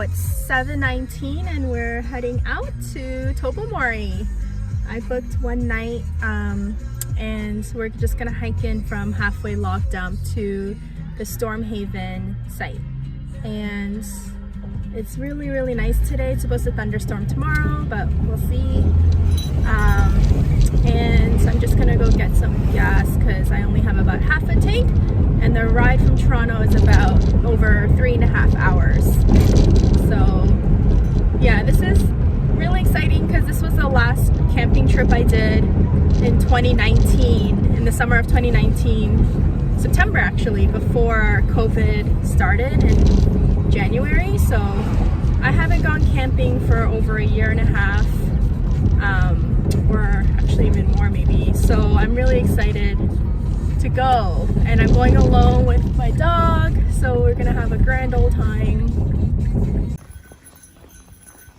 It's 7:19 and we're heading out to Tobermory. I booked one night and we're just gonna hike in from halfway log dump to the Stormhaven site. And it's really nice today. It's supposed to thunderstorm tomorrow, but we'll see. And so I'm just gonna go get some gas because I only have about half a tank, and the ride from Toronto is about over 3.5 hours. So yeah, this is really exciting because this was the last camping trip I did in 2019, in the summer of 2019, September actually, before COVID started in January. So I haven't gone camping for over a year and a half, or actually even more maybe. So I'm really excited to go, and I'm going alone with my dog, so we're gonna have a grand old time.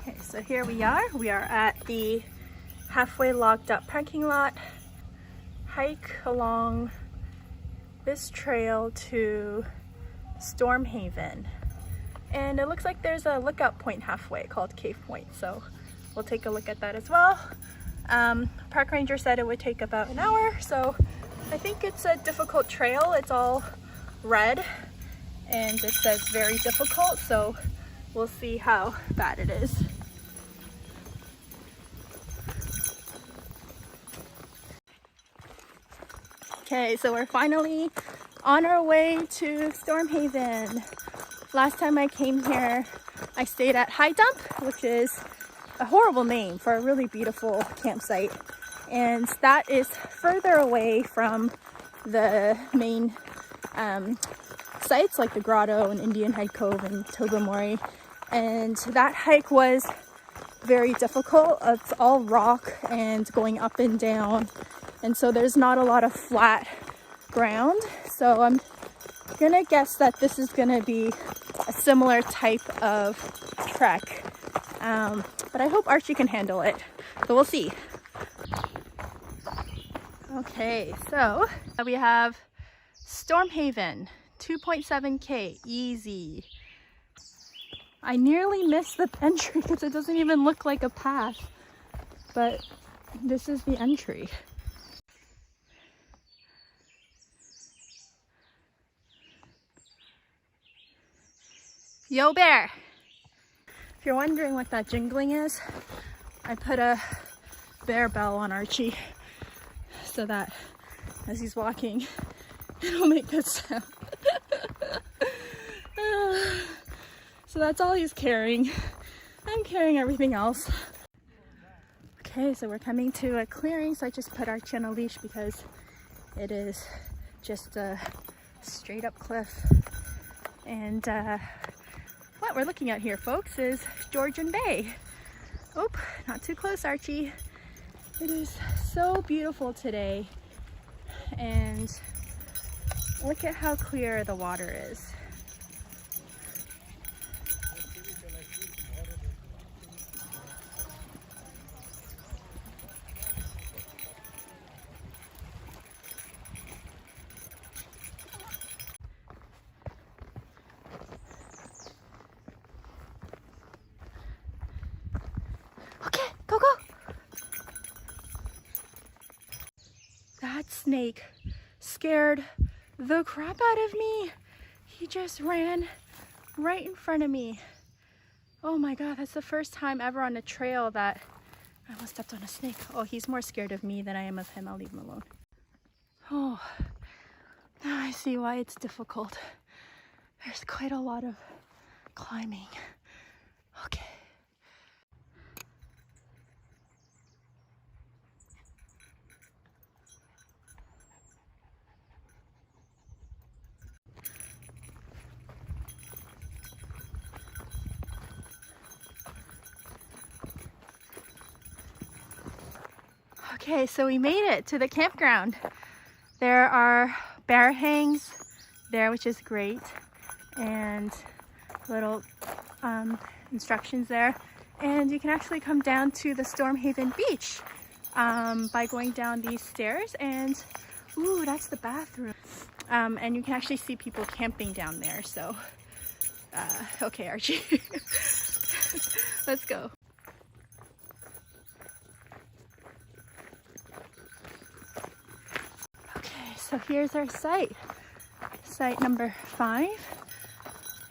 Okay, so here we are at the halfway logged up parking lot. Hike along this trail to Stormhaven, and it looks like there's a lookout point halfway called Cave Point, so we'll take a look at that as well. Park ranger said it would take about an hour, so I think it's a difficult trail. It's all red and it says very difficult, so we'll see how bad it is. Okay, so we're finally on our way to Stormhaven. Last time I came here, I stayed at High Dump, which is a horrible name for a really beautiful campsite. And that is further away from the main sites like the Grotto and Indian Head Cove and Tobermory. And that hike was very difficult. It's all rock and going up and down. And so there's not a lot of flat ground. So I'm gonna guess that this is gonna be a similar type of trek. But I hope Archie can handle it. So we'll see. Okay, so we have Stormhaven, 2.7K, easy. I nearly missed the entry because it doesn't even look like a path, but this is the entry. Yo bear! If you're wondering what that jingling is, I put a bear bell on Archie so that as he's walking, it'll make good sound. So that's all he's carrying. I'm carrying everything else. Okay, so we're coming to a clearing, so I just put Archie on a leash because it is just a straight up cliff. And what we're looking at here, folks, is Georgian Bay. Oop, not too close, Archie. It is so beautiful today, and look at how clear the water is. Okay, go, go! That snake scared the crap out of me. He just ran right in front of me. Oh my God, that's the first time ever on a trail that I almost stepped on a snake. Oh, he's more scared of me than I am of him. I'll leave him alone. Oh, now I see why it's difficult. There's quite a lot of climbing. Okay. Okay, so we made it to the campground. There are bear hangs there, which is great, and little instructions there. And you can actually come down to the Stormhaven beach by going down these stairs, and ooh, that's the bathroom. And you can actually see people camping down there, so Okay, Archie. Let's go. Okay, so here's our site. Site number 5.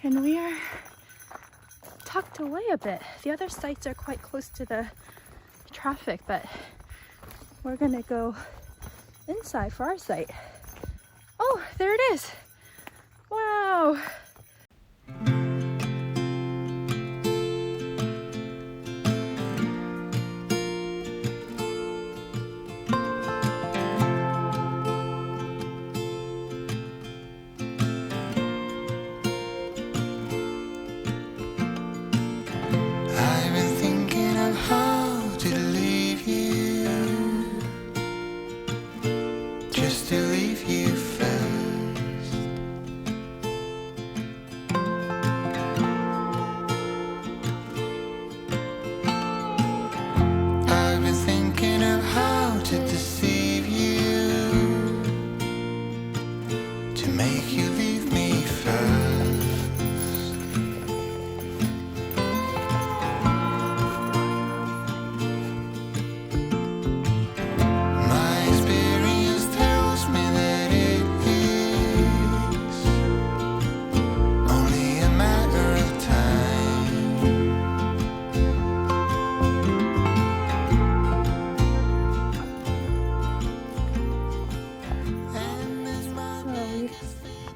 And we are tucked away a bit. The other sites are quite close to the traffic, but we're gonna go inside for our site. Oh, there it is. Wow.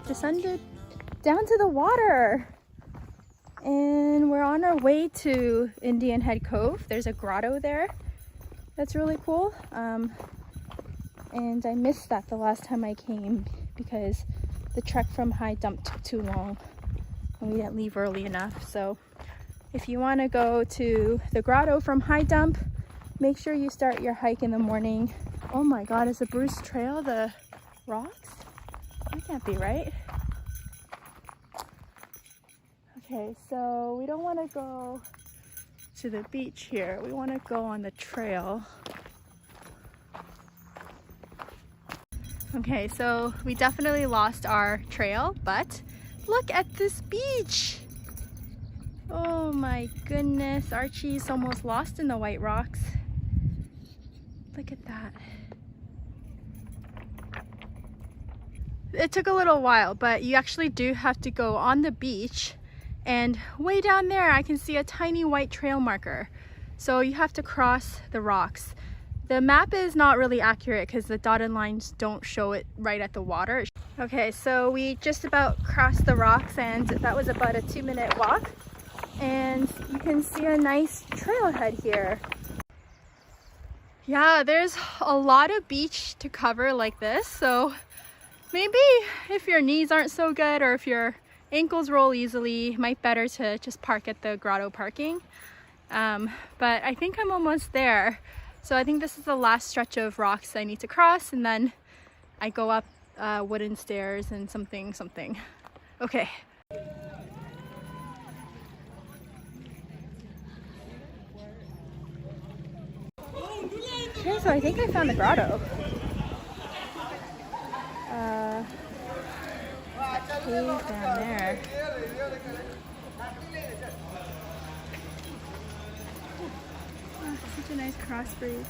Descended down to the water and we're on our way to Indian Head Cove. There's a grotto there that's really cool, and I missed that the last time I came because the trek from High Dump took too long and we didn't leave early enough. So if you want to go to the grotto from High Dump, make sure you start your hike in the morning. Oh my god, is the Bruce Trail the rocks? That can't be right. Okay, so we don't want to go to the beach here. We want to go on the trail. Okay, so we definitely lost our trail, but look at this beach. Oh my goodness, Archie's almost lost in the white rocks. Look at that. It took a little while, but you actually do have to go on the beach, and way down there I can see a tiny white trail marker. So you have to cross the rocks. The map is not really accurate because the dotted lines don't show it right at the water. Okay, so we just about crossed the rocks and that was about a 2-minute walk. And you can see a nice trailhead here. Yeah, there's a lot of beach to cover like this, so maybe if your knees aren't so good or if your ankles roll easily, it might be better to just park at the grotto parking. But I think I'm almost there. So I think this is the last stretch of rocks I need to cross, and then I go up wooden stairs and something. Okay. Okay, so I think I found the grotto. Cave down there. Oh, such a nice crossbreed.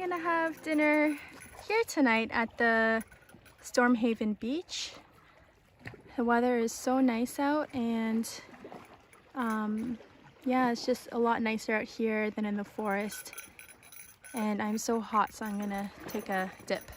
gonna have dinner here tonight at the Stormhaven beach. The weather is so nice out, and yeah, it's just a lot nicer out here than in the forest. And I'm so hot, so I'm gonna take a dip.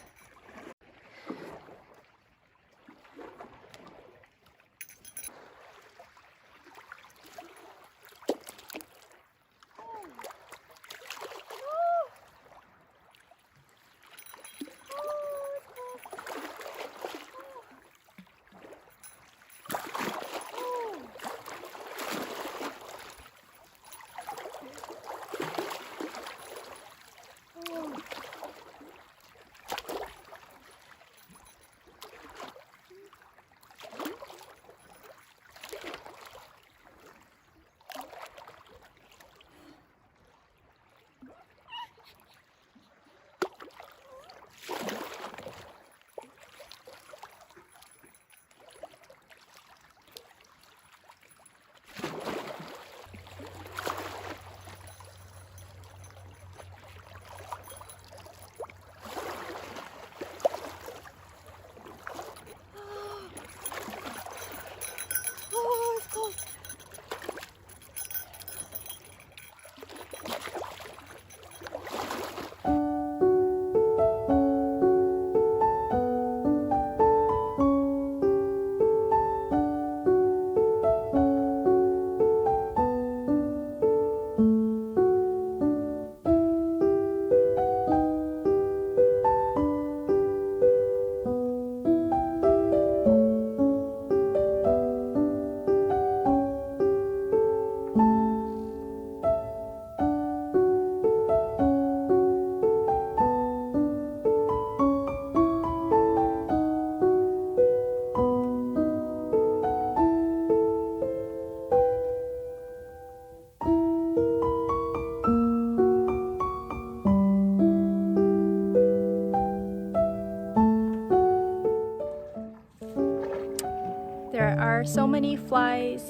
There are so many flies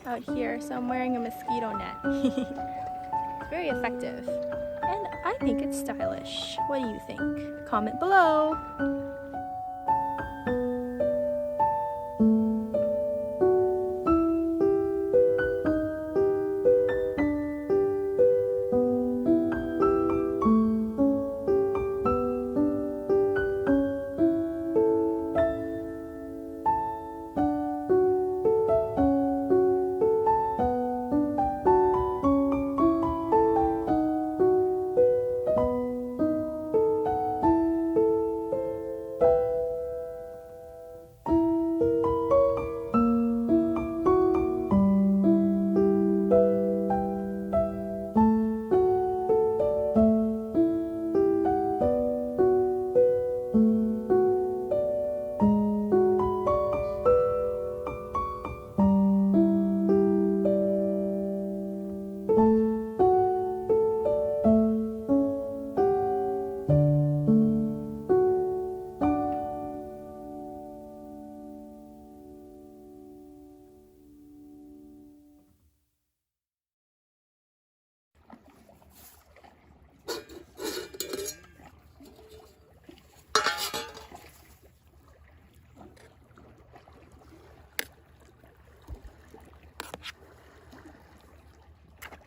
out here, so I'm wearing a mosquito net. It's very effective, and I think it's stylish. What do you think? Comment below.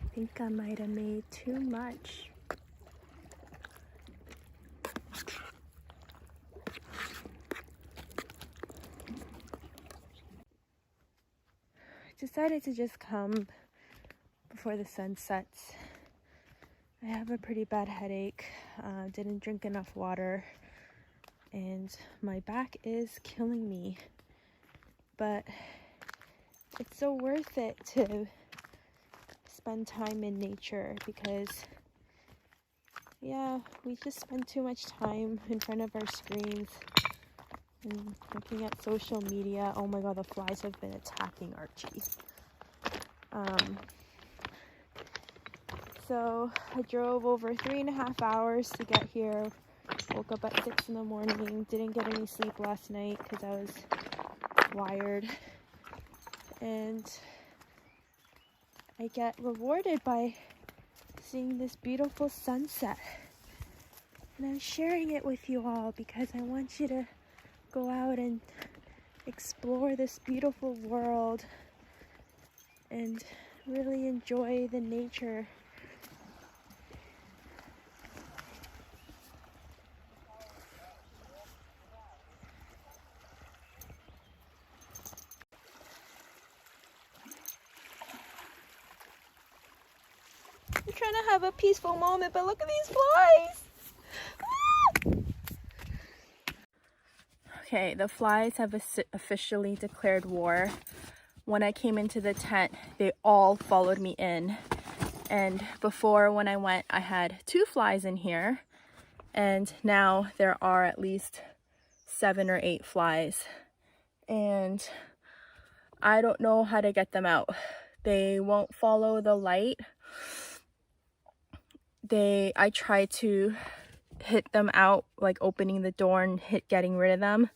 I think I might have made too much. I decided to just come before the sun sets. I have a pretty bad headache, didn't drink enough water, and my back is killing me. But it's so worth it to spend time in nature, because yeah, we just spend too much time in front of our screens and looking at social media. Oh my god, the flies have been attacking Archie. So I drove over 3.5 hours to get here. Woke up at 6 in the morning. Didn't get any sleep last night because I was wired. And I get rewarded by seeing this beautiful sunset. And I'm sharing it with you all because I want you to go out and explore this beautiful world and really enjoy the nature. I'm trying to have a peaceful moment, but look at these flies. Okay, the flies have officially declared war. When I came into the tent, they all followed me in. And before, when I went, I had 2 flies in here. And now there are at least 7 or 8 flies. And I don't know how to get them out. They won't follow the light. I try to hit them out, like opening the door and getting rid of them.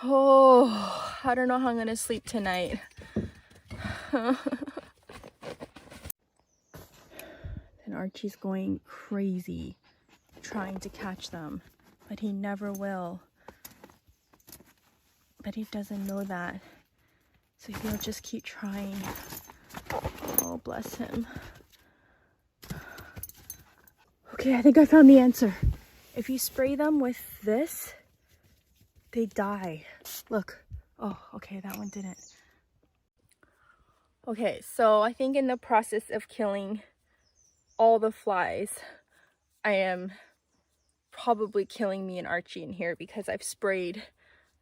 Oh, I don't know how I'm gonna sleep tonight. And Archie's going crazy trying to catch them, but he never will. But he doesn't know that, so he'll just keep trying. Oh, bless him. Okay, I think I found the answer. If you spray them with this, they die. Look. Oh, okay, that one didn't. Okay, so I think in the process of killing all the flies, I am probably killing me and Archie in here because I've sprayed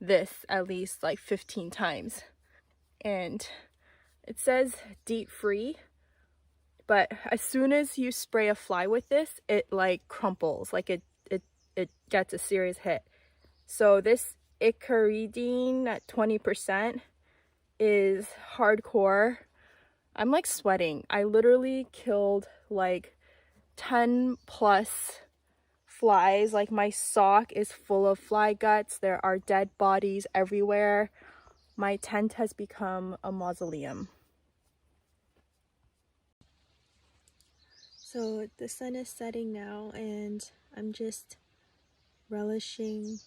this at least like 15 times. And it says DEET free. But as soon as you spray a fly with this, it like crumples, like it gets a serious hit. So this icaridine at 20% is hardcore. I'm like sweating. I literally killed like 10 plus flies. Like my sock is full of fly guts. There are dead bodies everywhere. My tent has become a mausoleum. So the sun is setting now and I'm just relishing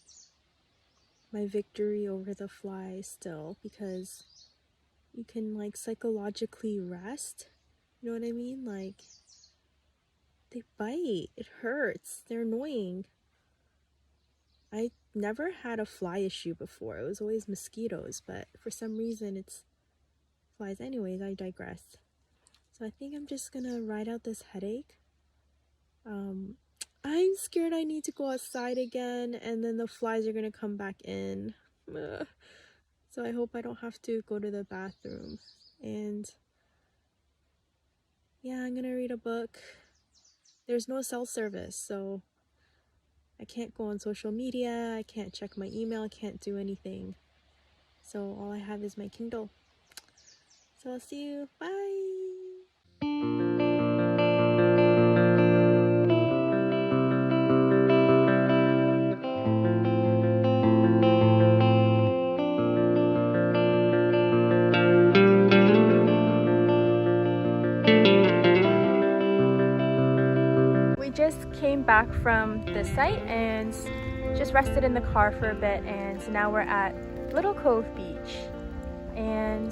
my victory over the flies still, because you can like psychologically rest. You know what I mean? Like, they bite, it hurts, they're annoying. I never had a fly issue before. It was always mosquitoes, but for some reason it's flies. Anyways, I digress. So I think I'm just gonna ride out this headache. I'm scared I need to go outside again and then the flies are gonna come back in. Ugh. So I hope I don't have to go to the bathroom. And yeah, I'm gonna read a book. There's no cell service, so I can't go on social media, I can't check my email, I can't do anything. So all I have is my Kindle. So I'll see you. Bye! We just came back from the site and just rested in the car for a bit, and now we're at Little Cove Beach. And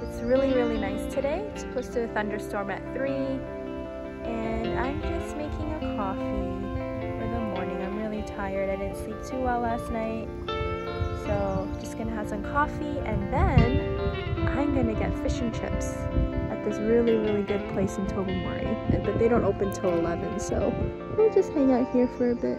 it's really, really nice today. It's supposed to thunderstorm at 3, and I'm just making a coffee for the morning. I'm really tired. I didn't sleep too well last night. So just gonna have some coffee, and then I'm gonna get fish and chips at this really, really good place in Tobermory. But they don't open till 11, so we'll just hang out here for a bit.